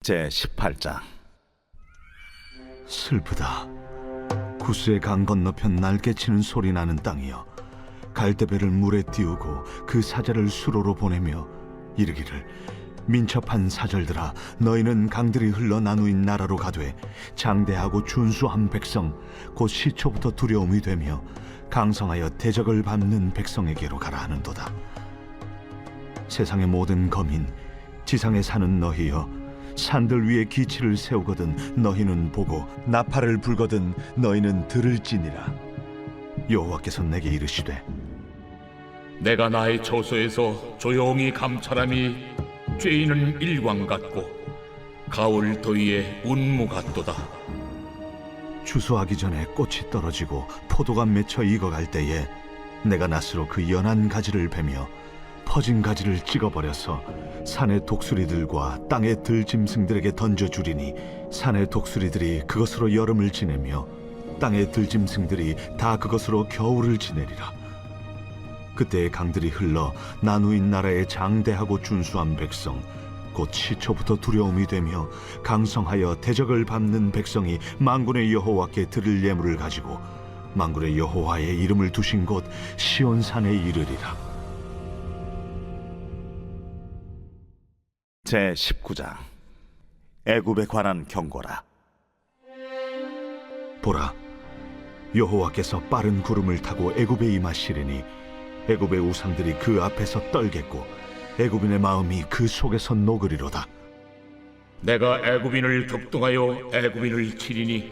제18장. 슬프다. 구스의 강 건너편 날개치는 소리 나는 땅이여, 갈대배를 물에 띄우고 그 사자를 수로로 보내며 이르기를, 민첩한 사절들아, 너희는 강들이 흘러 나누인 나라로 가되 장대하고 준수한 백성, 곧 시초부터 두려움이 되며 강성하여 대적을 밟는 백성에게로 가라 하는도다. 세상의 모든 거민, 지상에 사는 너희여, 산들 위에 기치를 세우거든 너희는 보고 나팔을 불거든 너희는 들을지니라. 여호와께서 내게 이르시되, 내가 나의 처소에서 조용히 감찰함이 죄인은 일광 같고 가을 더위에 운무 같도다. 추수하기 전에 꽃이 떨어지고 포도가 맺혀 익어갈 때에 내가 낫으로 그 연한 가지를 베며 퍼진 가지를 찍어버려서 산의 독수리들과 땅의 들짐승들에게 던져주리니, 산의 독수리들이 그것으로 여름을 지내며 땅의 들짐승들이 다 그것으로 겨울을 지내리라. 그때의 강들이 흘러 나누인 나라의 장대하고 준수한 백성, 곧 시초부터 두려움이 되며 강성하여 대적을 밟는 백성이 만군의 여호와께 드릴 예물을 가지고 만군의 여호와의 이름을 두신 곳 시온산에 이르리라. 제19장. 애굽에 관한 경고라. 보라, 여호와께서 빠른 구름을 타고 애굽에 임하시리니 애굽의 우상들이 그 앞에서 떨겠고 애굽인의 마음이 그 속에서 녹으리로다. 내가 애굽인을 격동하여 애굽인을 치리니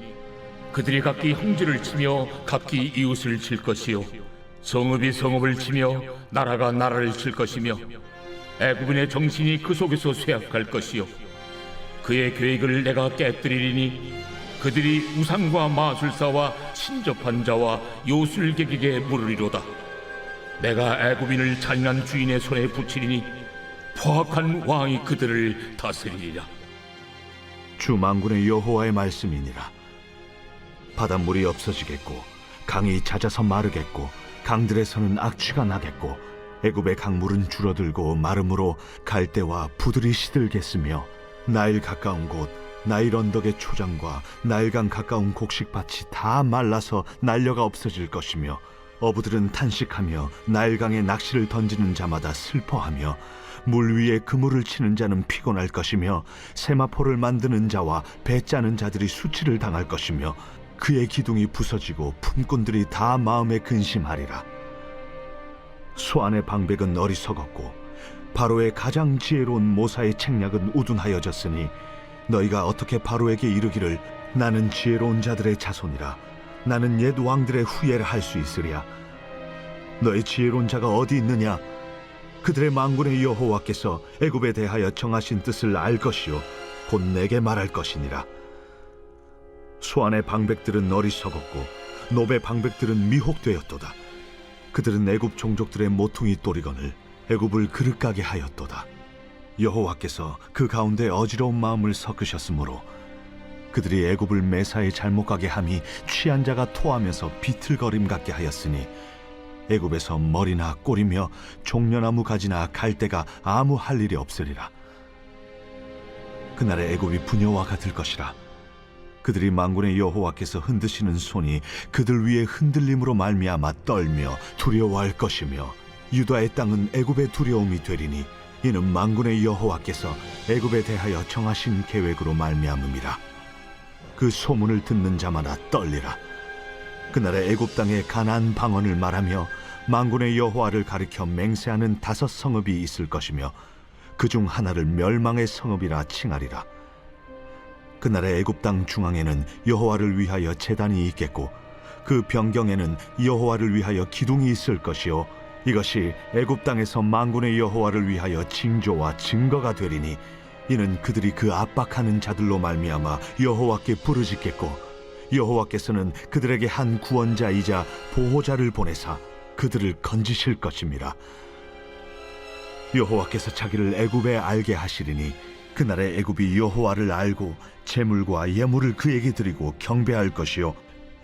그들이 각기 형제를 치며 각기 이웃을 칠 것이요, 성읍이 성읍을 치며 나라가 나라를 칠 것이며 애굽인의 정신이 그 속에서 쇠약할 것이요, 그의 계획을 내가 깨뜨리리니 그들이 우상과 마술사와 신접한 자와 요술객에게 물으리로다. 내가 애굽인을 잔인한 주인의 손에 붙이리니 포악한 왕이 그들을 다스리리라. 주 만군의 여호와의 말씀이니라. 바닷물이 없어지겠고 강이 잦아서 마르겠고 강들에서는 악취가 나겠고 애굽의 강물은 줄어들고 마름으로 갈대와 부들이 시들겠으며 나일 가까운 곳 나일 언덕의 초장과 나일강 가까운 곡식밭이 다 말라서 날려가 없어질 것이며 어부들은 탄식하며 나일강에 낚시를 던지는 자마다 슬퍼하며 물 위에 그물을 치는 자는 피곤할 것이며 세마포를 만드는 자와 배 짜는 자들이 수치를 당할 것이며 그의 기둥이 부서지고 품꾼들이 다 마음에 근심하리라. 수안의 방백은 어리석었고 바로의 가장 지혜로운 모사의 책략은 우둔하여졌으니 너희가 어떻게 바로에게 이르기를, 나는 지혜로운 자들의 자손이라, 나는 옛 왕들의 후예를 할 수 있으랴. 너희 지혜로운 자가 어디 있느냐? 그들의 만군의 여호와께서 애굽에 대하여 정하신 뜻을 알 것이요 곧 내게 말할 것이니라. 수안의 방백들은 어리석었고 노베 방백들은 미혹되었도다. 그들은 애굽 종족들의 모퉁이 또리건을 애굽을 그릇가게 하였도다. 여호와께서 그 가운데 어지러운 마음을 섞으셨으므로 그들이 애굽을 매사에 잘못 가게 함이 취한 자가 토하면서 비틀거림 같게 하였으니 애굽에서 머리나 꼬리며 종려나무 가지나 갈대가 아무 할 일이 없으리라. 그날에 애굽이 부녀와 같을 것이라. 그들이 만군의 여호와께서 흔드시는 손이 그들 위에 흔들림으로 말미암아 떨며 두려워할 것이며 유다의 땅은 애굽의 두려움이 되리니 이는 만군의 여호와께서 애굽에 대하여 정하신 계획으로 말미암음이라. 그 소문을 듣는 자마다 떨리라. 그날에 애굽 땅에 가나안 방언을 말하며 만군의 여호와를 가리켜 맹세하는 5 성읍이 있을 것이며 그중 하나를 멸망의 성읍이라 칭하리라. 그날에 애굽 땅 중앙에는 여호와를 위하여 제단이 있겠고 그 변경에는 여호와를 위하여 기둥이 있을 것이요, 이것이 애굽 땅에서 만군의 여호와를 위하여 징조와 증거가 되리니 이는 그들이 그 압박하는 자들로 말미암아 여호와께 부르짖겠고 여호와께서는 그들에게 한 구원자이자 보호자를 보내사 그들을 건지실 것임이라. 여호와께서 자기를 애굽에 알게 하시리니 그날에 애굽이 여호와를 알고 제물과 예물을 그에게 드리고 경배할 것이요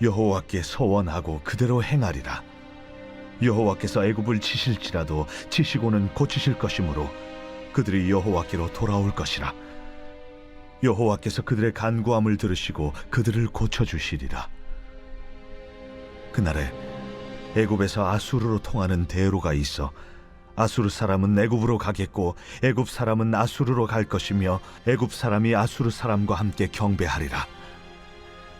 여호와께 서원하고 그대로 행하리라. 여호와께서 애굽을 치실지라도 치시고는 고치실 것이므로 그들이 여호와께로 돌아올 것이라. 여호와께서 그들의 간구함을 들으시고 그들을 고쳐주시리라. 그날에 애굽에서 아수르로 통하는 대로가 있어 아수르 사람은 애굽으로 가겠고 애굽 사람은 아수르로 갈 것이며 애굽 사람이 아수르 사람과 함께 경배하리라.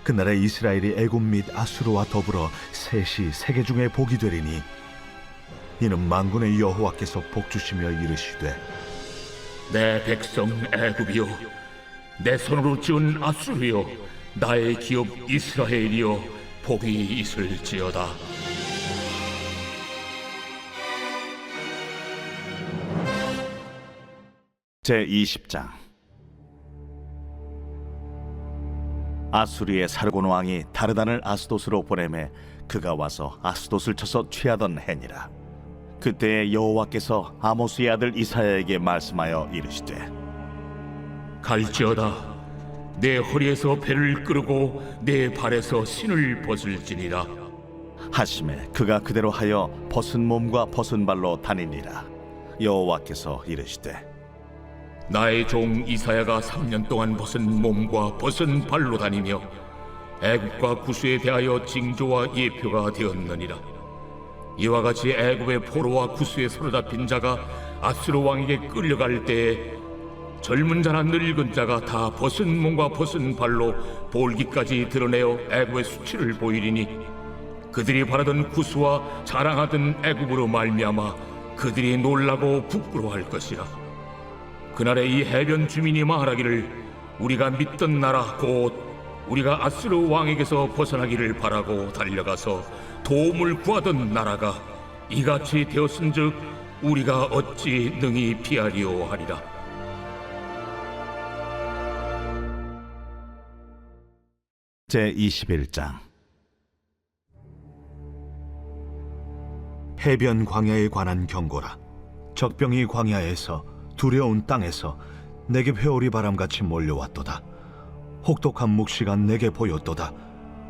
그날에 이스라엘이 애굽 및 아수르와 더불어 셋이 세계 중에 복이 되리니 이는 만군의 여호와께서 복주시며 이르시되 내 백성 애굽이여, 내 손으로 지은 아수르여, 나의 기업 이스라엘이여, 복이 있을지어다. 제20장. 아수리의 사르곤 왕이 다르단을 아스돗으로 보내매 그가 와서 아스돗을 쳐서 취하던 해니라. 그때에 여호와께서 아모스의 아들 이사야에게 말씀하여 이르시되 갈지어다. 내 허리에서 배를 끌고 내 발에서 신을 벗을지니라. 하심에 그가 그대로 하여 벗은 몸과 벗은 발로 다니니라. 여호와께서 이르시되 나의 종 이사야가 3년 동안 벗은 몸과 벗은 발로 다니며 애굽과 구스에 대하여 징조와 예표가 되었느니라. 이와 같이 애굽의 포로와 구스에 사로잡힌 자가 아수르 왕에게 끌려갈 때에 젊은 자나 늙은 자가 다 벗은 몸과 벗은 발로 볼기까지 드러내어 애굽의 수치를 보이리니 그들이 바라던 구스와 자랑하던 애굽으로 말미암아 그들이 놀라고 부끄러워할 것이라. 그날에 이 해변 주민이 말하기를 우리가 믿던 나라 곧 우리가 아수르 왕에게서 벗어나기를 바라고 달려가서 도움을 구하던 나라가 이같이 되었은즉 우리가 어찌 능히 피하리오 하리라. 제21장. 해변 광야에 관한 경고라. 적병이 광야에서 두려운 땅에서 내게 회오리 바람같이 몰려왔도다. 혹독한 묵시가 내게 보였도다.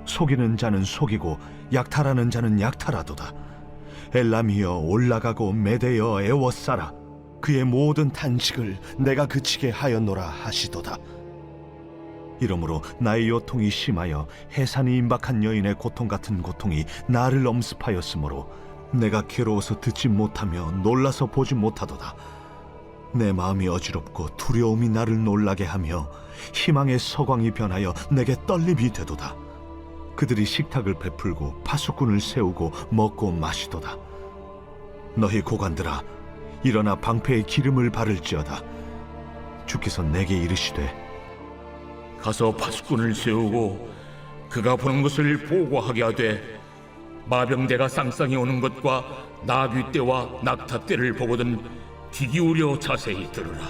속이는 자는 속이고 약탈하는 자는 약탈하도다. 엘람이여 올라가고 메대여 애워싸라. 그의 모든 탄식을 내가 그치게 하였노라 하시도다. 이러므로 나의 요통이 심하여 해산이 임박한 여인의 고통 같은 고통이 나를 엄습하였으므로 내가 괴로워서 듣지 못하며 놀라서 보지 못하도다. 내 마음이 어지럽고 두려움이 나를 놀라게 하며 희망의 서광이 변하여 내게 떨림이 되도다. 그들이 식탁을 베풀고 파수꾼을 세우고 먹고 마시도다. 너희 고관들아, 일어나 방패에 기름을 바를지어다. 주께서 내게 이르시되 가서 파수꾼을 세우고 그가 보는 것을 보고하게 하되 마병대가 쌍쌍이 오는 것과 나귀 떼와 낙타 떼를 보거든 귀 기울여 자세히 들으라.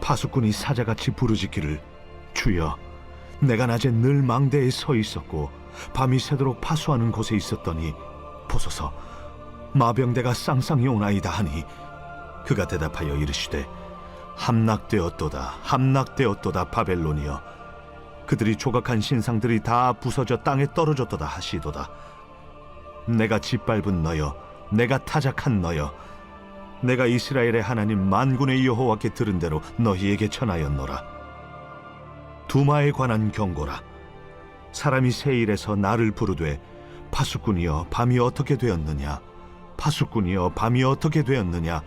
파수꾼이 사자같이 부르짖기를 주여, 내가 낮에 늘 망대에 서 있었고 밤이 새도록 파수하는 곳에 있었더니 보소서 마병대가 쌍쌍이 오나이다 하니 그가 대답하여 이르시되 함락되었도다 함락되었도다 바벨론이여, 그들이 조각한 신상들이 다 부서져 땅에 떨어졌도다 하시도다. 내가 짓밟은 너여, 내가 타작한 너여, 내가 이스라엘의 하나님 만군의 여호와께 들은 대로 너희에게 전하였노라. 두마에 관한 경고라. 사람이 세일에서 나를 부르되 파수꾼이여 밤이 어떻게 되었느냐, 파수꾼이여 밤이 어떻게 되었느냐.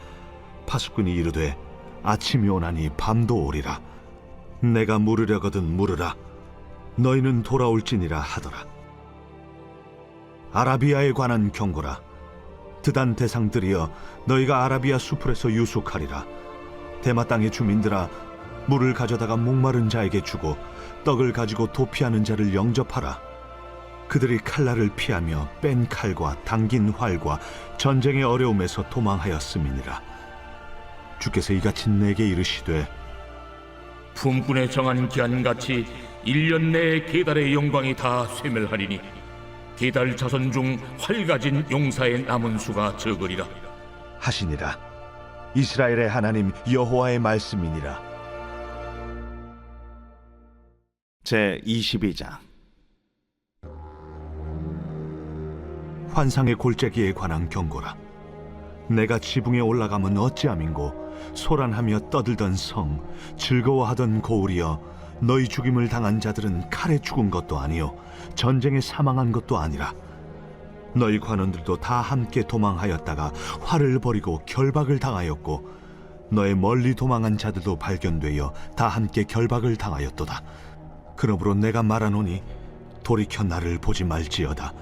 파수꾼이 이르되 아침이 오나니 밤도 오리라. 내가 물으려거든 물으라. 너희는 돌아올지니라 하더라. 아라비아에 관한 경고라. 드단 대상들이여, 너희가 아라비아 수풀에서 유숙하리라. 대마 땅의 주민들아, 물을 가져다가 목마른 자에게 주고 떡을 가지고 도피하는 자를 영접하라. 그들이 칼날을 피하며 뺀 칼과 당긴 활과 전쟁의 어려움에서 도망하였음이니라. 주께서 이같이 내게 이르시되 품꾼의 정한 기한같이 1년 내에 게달의 영광이 다 쇠멸하리니 게달 자손 중 활 가진 용사의 남은 수가 적으리라 하시니라. 이스라엘의 하나님 여호와의 말씀이니라. 제22장. 환상의 골짜기에 관한 경고라. 내가 지붕에 올라가면 어찌함인고 소란하며 떠들던 성, 즐거워하던 고을이여, 너희 죽임을 당한 자들은 칼에 죽은 것도 아니요 전쟁에 사망한 것도 아니라 너희 관원들도 다 함께 도망하였다가 활을 버리고 결박을 당하였고 너의 멀리 도망한 자들도 발견되어 다 함께 결박을 당하였도다. 그러므로 내가 말하노니 돌이켜 나를 보지 말지어다.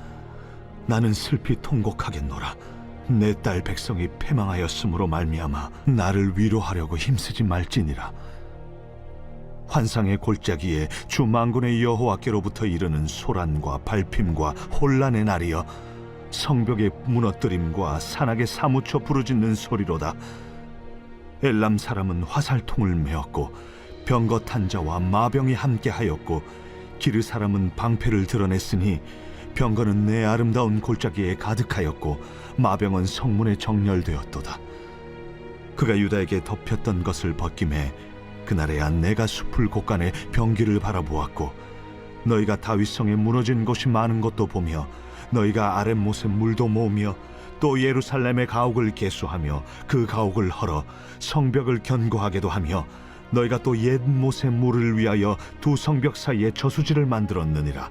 나는 슬피 통곡하겠노라. 내 딸 백성이 패망하였으므로 말미암아 나를 위로하려고 힘쓰지 말지니라. 환상의 골짜기에 주 만군의 여호와께로부터 이르는 소란과 발핌과 혼란의 날이여, 성벽의 무너뜨림과 산악에 사무쳐 부르짖는 소리로다. 엘람 사람은 화살통을 메었고 병거 탄자와 마병이 함께하였고 기르 사람은 방패를 드러냈으니 병거는 내 아름다운 골짜기에 가득하였고 마병은 성문에 정렬되었도다. 그가 유다에게 덮였던 것을 벗김에 그날에야 내가 숲을 곳간에 병기를 바라보았고 너희가 다윗성에 무너진 곳이 많은 것도 보며 너희가 아랫못에 물도 모으며 또 예루살렘의 가옥을 개수하며 그 가옥을 헐어 성벽을 견고하게도 하며 너희가 또 옛못의 물을 위하여 두 성벽 사이에 저수지를 만들었느니라.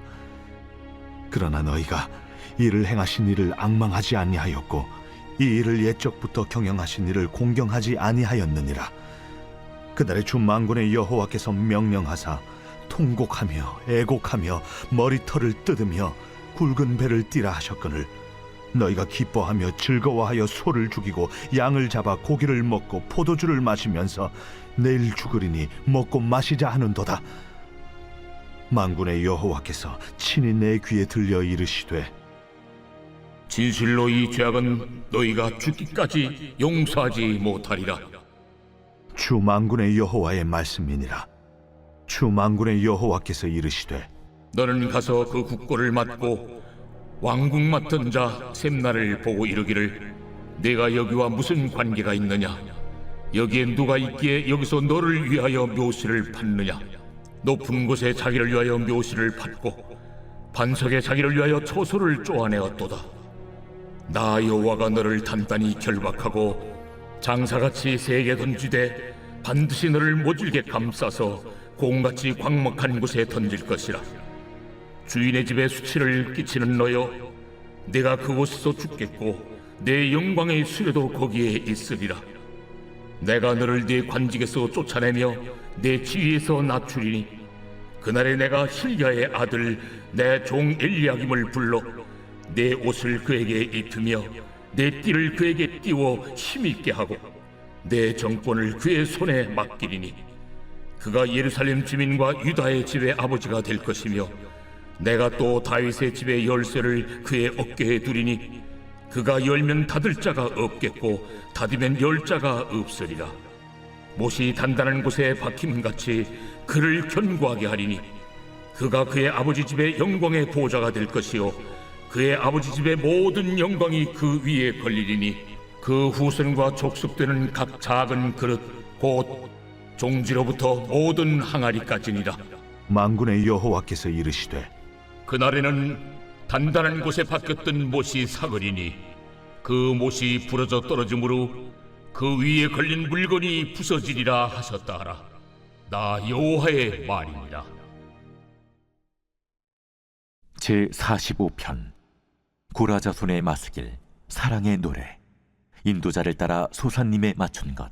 그러나 너희가 이를 행하신 이를 앙망하지 아니하였고 이 일을 옛적부터 경영하신 이를 공경하지 아니하였느니라. 그날에 주 만군의 여호와께서 명령하사 통곡하며 애곡하며 머리털을 뜯으며 굵은 배를 띠라 하셨거늘 너희가 기뻐하며 즐거워하여 소를 죽이고 양을 잡아 고기를 먹고 포도주를 마시면서 내일 죽으리니 먹고 마시자 하는도다. 만군의 여호와께서 친히 내 귀에 들려 이르시되 진실로 이 죄악은 너희가 죽기까지 용서하지 못하리라. 주 만군의 여호와의 말씀이니라. 주 만군의 여호와께서 이르시되 너는 가서 그 국고를 맡고 왕궁 맡은 자 셈나를 보고 이르기를 내가 여기와 무슨 관계가 있느냐? 여기에 누가 있기에 여기서 너를 위하여 묘시를 받느냐? 높은 곳에 자기를 위하여 묘시를 받고 반석에 자기를 위하여 초소를 쪼아내었도다. 나 여호와가 너를 단단히 결박하고 장사같이 세게 던지되 반드시 너를 모질게 감싸서 공같이 광막한 곳에 던질 것이라. 주인의 집에 수치를 끼치는 너여, 내가 그곳에서 죽겠고 내 영광의 수레도 거기에 있으리라. 내가 너를 네 관직에서 쫓아내며 내 지위에서 낮추리니 그날에 내가 hil야의 아들 내 종 엘리야김을 불러 내 옷을 그에게 입히며 내 띠를 그에게 띄워 힘있게 하고 내 정권을 그의 손에 맡기리니 그가 예루살렘 주민과 유다의 집의 아버지가 될 것이며 내가 또 다윗의 집의 열쇠를 그의 어깨에 두리니 그가 열면 닫을 자가 없겠고 닫으면 열 자가 없으리라. 못이 단단한 곳에 박힘같이 그를 견고하게 하리니 그가 그의 아버지 집의 영광의 보좌가 될 것이요 그의 아버지 집의 모든 영광이 그 위에 걸리리니 그 후손과 족속되는 각 작은 그릇 곧 종지로부터 모든 항아리까지니라. 만군의 여호와께서 이르시되 그날에는 단단한 곳에 박혔던 못이 사거리니 그 못이 부러져 떨어지므로 그 위에 걸린 물건이 부서지리라 하셨다 하라. 나 여호와의 말이니라. 제45편 고라자손의 마스길 사랑의 노래. 인도자를 따라 소사님에 맞춘 것.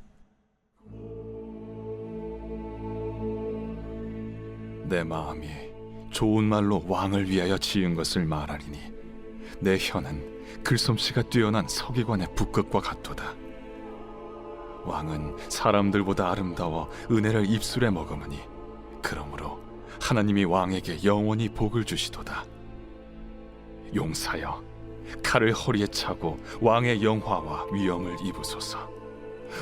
내 마음이 좋은 말로 왕을 위하여 지은 것을 말하리니 내 혀는 글솜씨가 뛰어난 서기관의 북극과 같도다. 왕은 사람들보다 아름다워 은혜를 입술에 머금으니 그러므로 하나님이 왕에게 영원히 복을 주시도다. 용사여, 칼을 허리에 차고 왕의 영화와 위엄을 입으소서.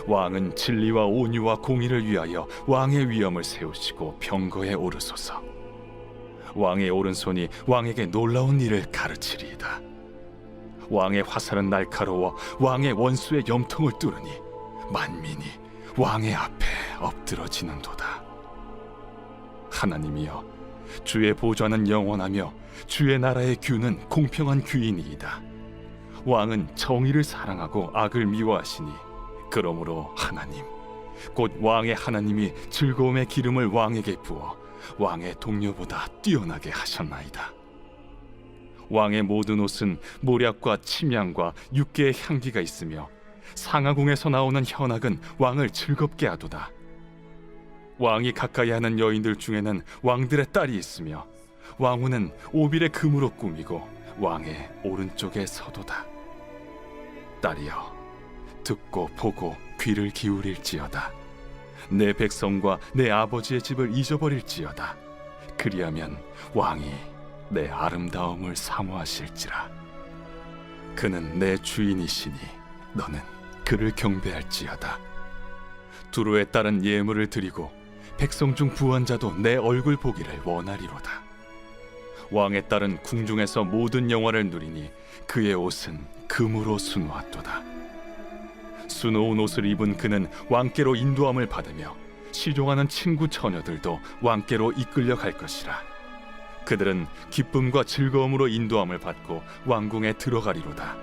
왕은 진리와 온유와 공의를 위하여 왕의 위엄을 세우시고 병거에 오르소서. 왕의 오른손이 왕에게 놀라운 일을 가르치리이다. 왕의 화살은 날카로워 왕의 원수의 염통을 뚫으니 만민이 왕의 앞에 엎드러지는도다. 하나님이여, 주의 보좌는 영원하며 주의 나라의 규는 공평한 규이니이다. 왕은 정의를 사랑하고 악을 미워하시니 그러므로 하나님, 곧 왕의 하나님이 즐거움의 기름을 왕에게 부어 왕의 동료보다 뛰어나게 하셨나이다. 왕의 모든 옷은 모략과 침향과 육개의 향기가 있으며 상하궁에서 나오는 현악은 왕을 즐겁게 하도다. 왕이 가까이 하는 여인들 중에는 왕들의 딸이 있으며 왕후는 오빌의 금으로 꾸미고 왕의 오른쪽에 서도다. 딸이여, 듣고 보고 귀를 기울일지어다. 내 백성과 내 아버지의 집을 잊어버릴지어다. 그리하면 왕이 내 아름다움을 사모하실지라. 그는 내 주인이시니 너는 그를 경배할지어다. 두로에 따른 예물을 드리고 백성 중 부한 자도 내 얼굴 보기를 원하리로다. 왕의 딸은 궁중에서 모든 영화를 누리니 그의 옷은 금으로 수놓았도다. 수놓은 옷을 입은 그는 왕께로 인도함을 받으며 시종하는 친구 처녀들도 왕께로 이끌려 갈 것이라. 그들은 기쁨과 즐거움으로 인도함을 받고 왕궁에 들어가리로다.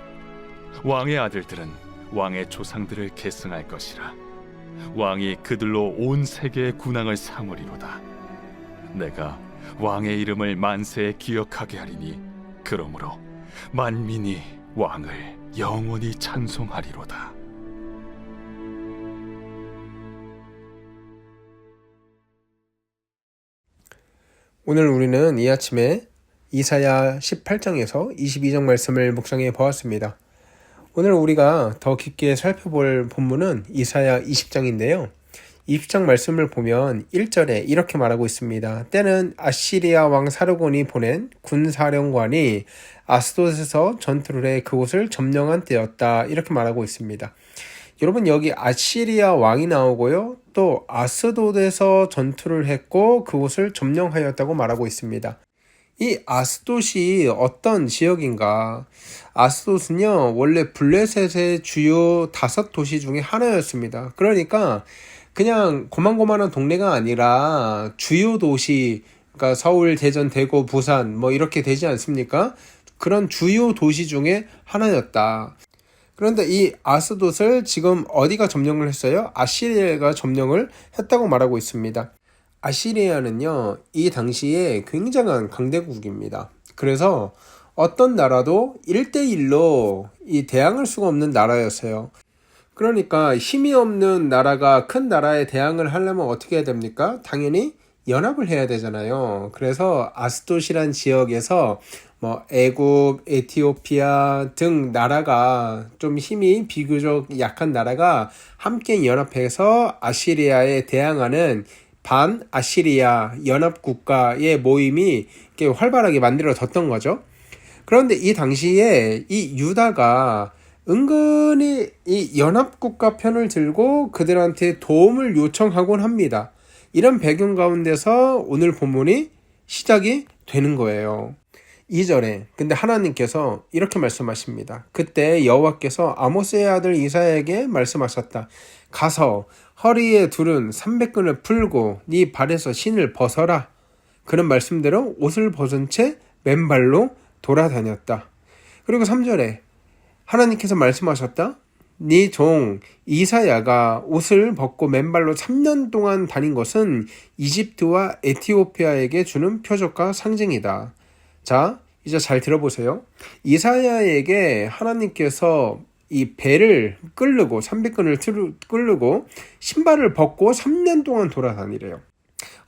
왕의 아들들은 왕의 조상들을 계승할 것이라. 왕이 그들로 온 세계의 군왕을 삼으리로다. 내가 왕의 이름을 만세에 기억하게 하리니 그러므로 만민이 왕을 영원히 찬송하리로다. 오늘 우리는 이 아침에 이사야 18장에서 22장 말씀을 묵상해 보았습니다. 오늘 우리가 더 깊게 살펴볼 본문은 이사야 20장인데요. 20장 말씀을 보면 1절에 이렇게 말하고 있습니다. 때는 아시리아 왕 사르곤이 보낸 군사령관이 아스돗에서 전투를 해 그곳을 점령한 때였다. 이렇게 말하고 있습니다. 여러분, 여기 아시리아 왕이 나오고요. 또 아스돗에서 전투를 했고 그곳을 점령하였다고 말하고 있습니다. 이 아스돗이 어떤 지역인가? 아스돗은요, 원래 블레셋의 주요 5도시 중에 하나였습니다. 그러니까 그냥 고만고만한 동네가 아니라 주요 도시, 그러니까 서울, 대전, 대구, 부산 뭐 이렇게 되지 않습니까? 그런 주요 도시 중에 하나였다. 그런데 이 아스돗을 지금 어디가 점령을 했어요? 아시리아가 점령을 했다고 말하고 있습니다. 아시리아는요, 이 당시에 굉장한 강대국입니다. 그래서 어떤 나라도 1대1로 이 대항할 수가 없는 나라였어요. 그러니까 힘이 없는 나라가 큰 나라에 대항을 하려면 어떻게 해야 됩니까? 당연히 연합을 해야 되잖아요. 그래서 아스돗이란 지역에서 뭐 애굽, 에티오피아 등 나라가 좀 힘이 비교적 약한 나라가 함께 연합해서 아시리아에 대항하는 반아시리아 연합국가의 모임이 이렇게 활발하게 만들어졌던 거죠. 그런데 이 당시에 이 유다가 은근히 이 연합국가 편을 들고 그들한테 도움을 요청하곤 합니다. 이런 배경 가운데서 오늘 본문이 시작이 되는 거예요. 2절에 근데 하나님께서 이렇게 말씀하십니다. 그때 여호와께서 아모스의 아들 이사야에게 말씀하셨다. 가서 허리에 두른 300근을 풀고 네 발에서 신을 벗어라. 그런 말씀대로 옷을 벗은 채 맨발로 돌아다녔다. 그리고 3절에 하나님께서 말씀하셨다. 네 종 이사야가 옷을 벗고 맨발로 3년 동안 다닌 것은 이집트와 에티오피아에게 주는 표적과 상징이다. 자, 이제 잘 들어보세요. 이사야에게 하나님께서 이 배를 끌고 300근을 끌고 신발을 벗고 3년 동안 돌아다니래요.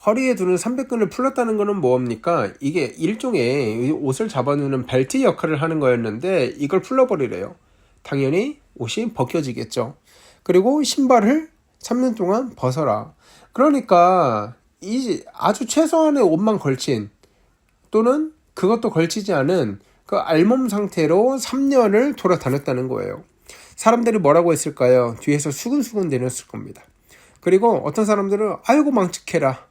허리에 두는 300근을 풀었다는 것은 뭡니까? 이게 일종의 옷을 잡아주는 벨트 역할을 하는 거였는데 이걸 풀어버리래요. 당연히 옷이 벗겨지겠죠. 그리고 신발을 3년 동안 벗어라. 그러니까 이 아주 최소한의 옷만 걸친 또는 그것도 걸치지 않은 그 알몸 상태로 3년을 돌아다녔다는 거예요. 사람들이 뭐라고 했을까요? 뒤에서 수근수근 대렸을 겁니다. 그리고 어떤 사람들은 아이고 망측해라.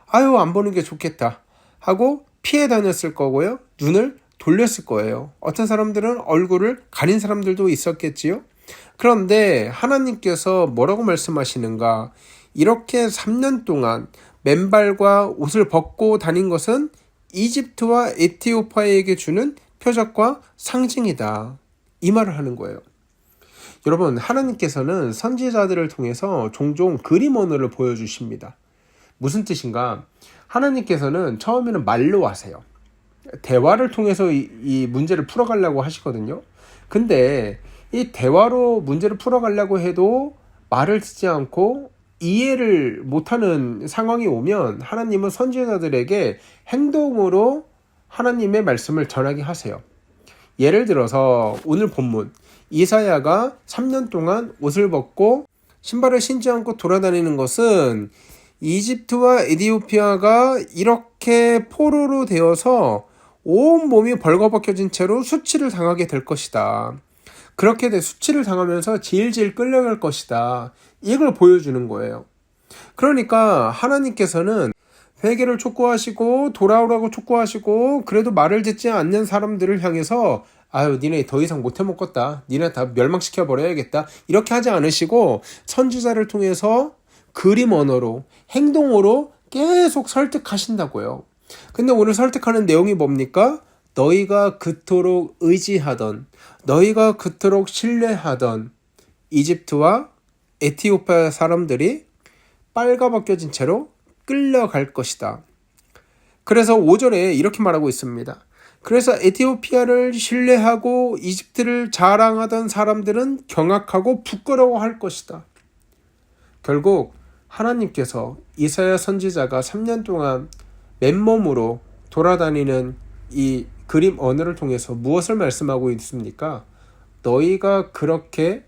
아유 안 보는 게 좋겠다 하고 피해 다녔을 거고요. 눈을 돌렸을 거예요. 어떤 사람들은 얼굴을 가린 사람들도 있었겠지요. 그런데 하나님께서 뭐라고 말씀하시는가? 이렇게 3년 동안 맨발과 옷을 벗고 다닌 것은 이집트와 에티오피아에게 주는 표적과 상징이다. 이 말을 하는 거예요. 여러분, 하나님께서는 선지자들을 통해서 종종 그림 언어를 보여주십니다. 무슨 뜻인가? 하나님께서는 처음에는 말로 하세요. 대화를 통해서 이 문제를 풀어가려고 하시거든요. 근데 이 대화로 문제를 풀어가려고 해도 말을 듣지 않고 이해를 못하는 상황이 오면 하나님은 선지자들에게 행동으로 하나님의 말씀을 전하게 하세요. 예를 들어서 오늘 본문, 이사야가 3년 동안 옷을 벗고 신발을 신지 않고 돌아다니는 것은 이집트와 에티오피아가 이렇게 포로로 되어서 온 몸이 벌거벗겨진 채로 수치를 당하게 될 것이다. 그렇게 수치를 당하면서 질질 끌려갈 것이다. 이걸 보여주는 거예요. 그러니까 하나님께서는 회개를 촉구하시고 돌아오라고 촉구하시고 그래도 말을 듣지 않는 사람들을 향해서 아유 니네 더 이상 못해 먹겠다. 니네 다 멸망시켜 버려야겠다. 이렇게 하지 않으시고 선지자를 통해서 그림 언어로 행동으로 계속 설득하신다고요. 근데 오늘 설득하는 내용이 뭡니까? 너희가 그토록 의지하던, 너희가 그토록 신뢰하던 이집트와 에티오피아 사람들이 빨가벗겨진 채로 끌려갈 것이다. 그래서 5절에 이렇게 말하고 있습니다. 그래서 에티오피아를 신뢰하고 이집트를 자랑하던 사람들은 경악하고 부끄러워할 것이다. 결국 하나님께서 이사야 선지자가 3년 동안 맨몸으로 돌아다니는 이 그림 언어를 통해서 무엇을 말씀하고 있습니까? 너희가 그렇게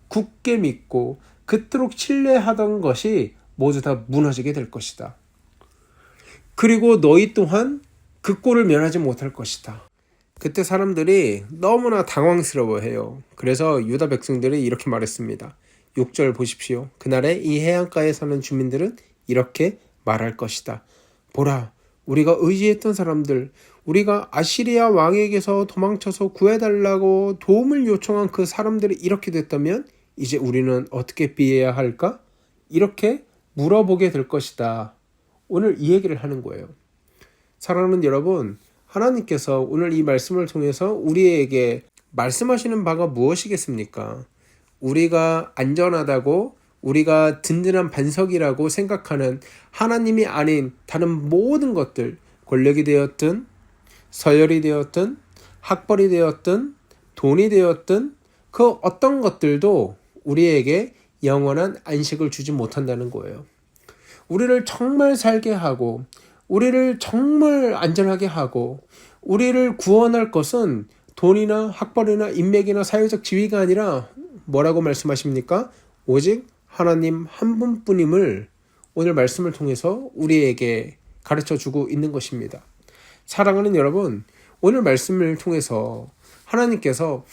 굳게 믿고 그토록 신뢰하던 것이 모두 다 무너지게 될 것이다. 그리고 너희 또한 그 꼴을 면하지 못할 것이다. 그때 사람들이 너무나 당황스러워해요. 그래서 유다 백성들이 이렇게 말했습니다. 6절 보십시오. 그날에 이 해안가에 사는 주민들은 이렇게 말할 것이다. 보라, 우리가 의지했던 사람들, 우리가 아시리아 왕에게서 도망쳐서 구해달라고 도움을 요청한 그 사람들이 이렇게 됐다면 이제 우리는 어떻게 비해야 할까? 이렇게 물어보게 될 것이다. 오늘 이 얘기를 하는 거예요. 사랑하는 여러분, 하나님께서 오늘 이 말씀을 통해서 우리에게 말씀하시는 바가 무엇이겠습니까? 우리가 안전하다고, 우리가 든든한 반석이라고 생각하는 하나님이 아닌 다른 모든 것들, 권력이 되었든 서열이 되었든 학벌이 되었든 돈이 되었든 그 어떤 것들도 우리에게 영원한 안식을 주지 못한다는 거예요. 우리를 정말 살게 하고 우리를 정말 안전하게 하고 우리를 구원할 것은 돈이나 학벌이나 인맥이나 사회적 지위가 아니라 뭐라고 말씀하십니까? 오직 하나님 한 분뿐임을 오늘 말씀을 통해서 우리에게 가르쳐주고 있는 것입니다. 사랑하는 여러분, 오늘 말씀을 통해서 하나님께서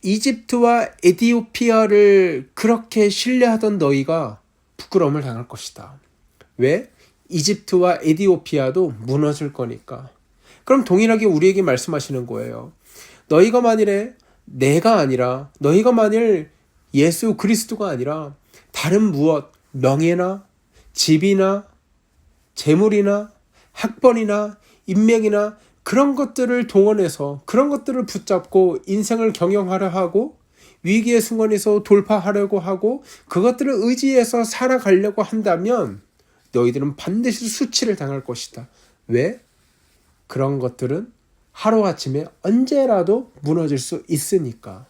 이집트와 에티오피아를 그렇게 신뢰하던 너희가 부끄러움을 당할 것이다. 왜? 이집트와 에티오피아도 무너질 거니까. 그럼 동일하게 우리에게 말씀하시는 거예요. 너희가 만일에 내가 아니라, 너희가 만일 예수 그리스도가 아니라 다른 무엇, 명예나 집이나 재물이나 학벌이나 인맥이나 그런 것들을 동원해서 그런 것들을 붙잡고 인생을 경영하려 하고 위기의 순간에서 돌파하려고 하고 그것들을 의지해서 살아가려고 한다면 너희들은 반드시 수치를 당할 것이다. 왜? 그런 것들은 하루아침에 언제라도 무너질 수 있으니까.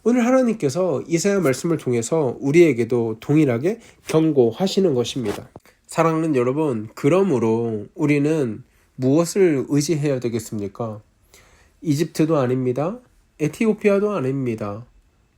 오늘 하나님께서 이사야 말씀을 통해서 우리에게도 동일하게 경고하시는 것입니다. 사랑하는 여러분, 그러므로 우리는 무엇을 의지해야 되겠습니까? 이집트도 아닙니다. 에티오피아도 아닙니다.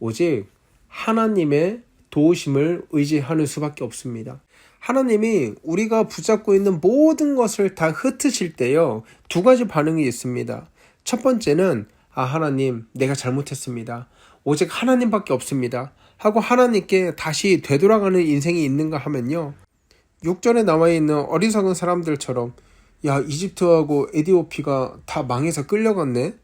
오직 하나님의 도우심을 의지하는 수밖에 없습니다. 하나님이 우리가 붙잡고 있는 모든 것을 다 흩으실 때요, 두 가지 반응이 있습니다. 첫 번째는 하나님, 내가 잘못했습니다. 오직 하나님밖에 없습니다. 하고 하나님께 다시 되돌아가는 인생이 있는가 하면요, 6절에 나와 있는 어리석은 사람들처럼 야, 이집트하고 에티오피아가 다 망해서 끌려갔네?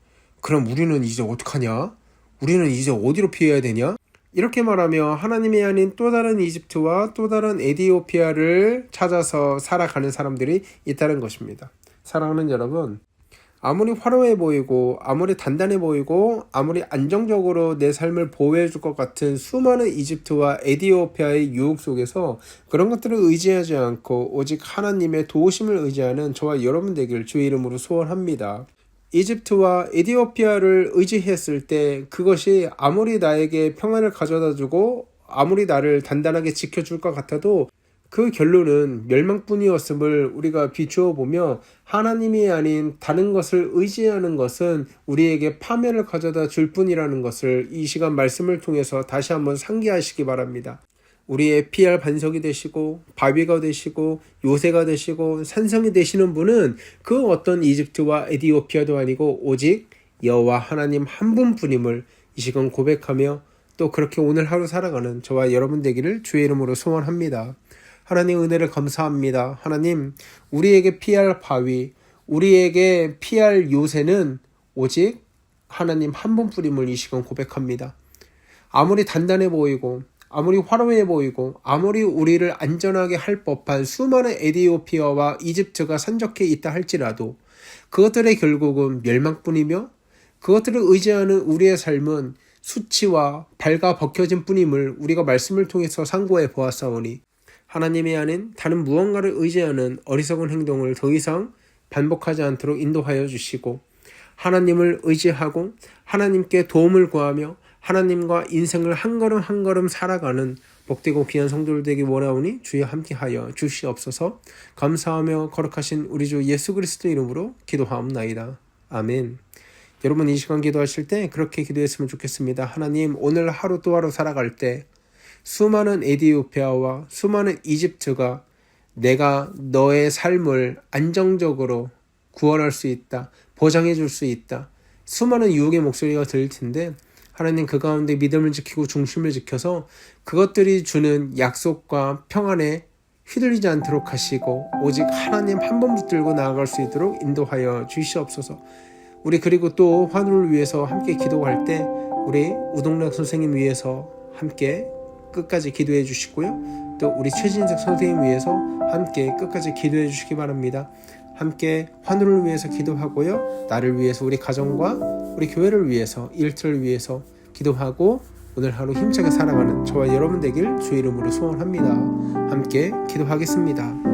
그럼 우리는 이제 어떡하냐? 우리는 이제 어디로 피해야 되냐? 이렇게 말하며 하나님이 아닌 또 다른 이집트와 또 다른 에티오피아를 찾아서 살아가는 사람들이 있다는 것입니다. 사랑하는 여러분, 아무리 화려해 보이고 아무리 단단해 보이고 아무리 안정적으로 내 삶을 보호해 줄 것 같은 수많은 이집트와 에티오피아의 유혹 속에서 그런 것들을 의지하지 않고 오직 하나님의 도우심을 의지하는 저와 여러분 되기를 주의 이름으로 소원합니다. 이집트와 에티오피아를 의지했을 때 그것이 아무리 나에게 평안을 가져다 주고 아무리 나를 단단하게 지켜줄 것 같아도 그 결론은 멸망뿐이었음을 우리가 비추어 보며 하나님이 아닌 다른 것을 의지하는 것은 우리에게 파멸을 가져다 줄 뿐이라는 것을 이 시간 말씀을 통해서 다시 한번 상기하시기 바랍니다. 우리의 피할 반석이 되시고 바위가 되시고 요새가 되시고 산성이 되시는 분은 그 어떤 이집트와 에티오피아도 아니고 오직 여호와 하나님 한 분뿐임을 이 시간 고백하며 또 그렇게 오늘 하루 살아가는 저와 여러분 되기를 주의 이름으로 소원합니다. 하나님 은혜를 감사합니다. 하나님 우리에게 피할 바위, 우리에게 피할 요새는 오직 하나님 한 분뿐임을 이 시간 고백합니다. 아무리 단단해 보이고 아무리 화려해 보이고 아무리 우리를 안전하게 할 법한 수많은 에티오피아와 이집트가 산적해 있다 할지라도 그것들의 결국은 멸망뿐이며 그것들을 의지하는 우리의 삶은 수치와 발가 벗겨진 뿐임을 우리가 말씀을 통해서 상고해 보았사오니 하나님이 아닌 다른 무언가를 의지하는 어리석은 행동을 더 이상 반복하지 않도록 인도하여 주시고 하나님을 의지하고 하나님께 도움을 구하며 하나님과 인생을 한 걸음 한 걸음 살아가는 복되고 귀한 성도들 되기 원하오니 주여 함께하여 주시옵소서. 감사하며 거룩하신 우리 주 예수 그리스도 이름으로 기도하옵나이다. 아멘. 여러분 이 시간 기도하실 때 그렇게 기도했으면 좋겠습니다. 하나님 오늘 하루 또 하루 살아갈 때 수많은 에티오피아와 수많은 이집트가 내가 너의 삶을 안정적으로 구원할 수 있다, 보장해 줄 수 있다. 수많은 유혹의 목소리가 들릴 텐데 하나님 그 가운데 믿음을 지키고 중심을 지켜서 그것들이 주는 약속과 평안에 휘둘리지 않도록 하시고 오직 하나님 한 번 붙들고 나아갈 수 있도록 인도하여 주시옵소서. 우리 그리고 또 환우를 위해서 함께 기도할 때 우리 우동락 선생님 위해서 함께 끝까지 기도해 주시고요. 또 우리 최진석 선생님 위해서 함께 끝까지 기도해 주시기 바랍니다. 함께 환우를 위해서 기도하고요. 나를 위해서 우리 가정과 우리 교회를 위해서 일터를 위해서 기도하고 오늘 하루 힘차게 살아가는 저와 여러분 되길 주의 이름으로 소원합니다. 함께 기도하겠습니다.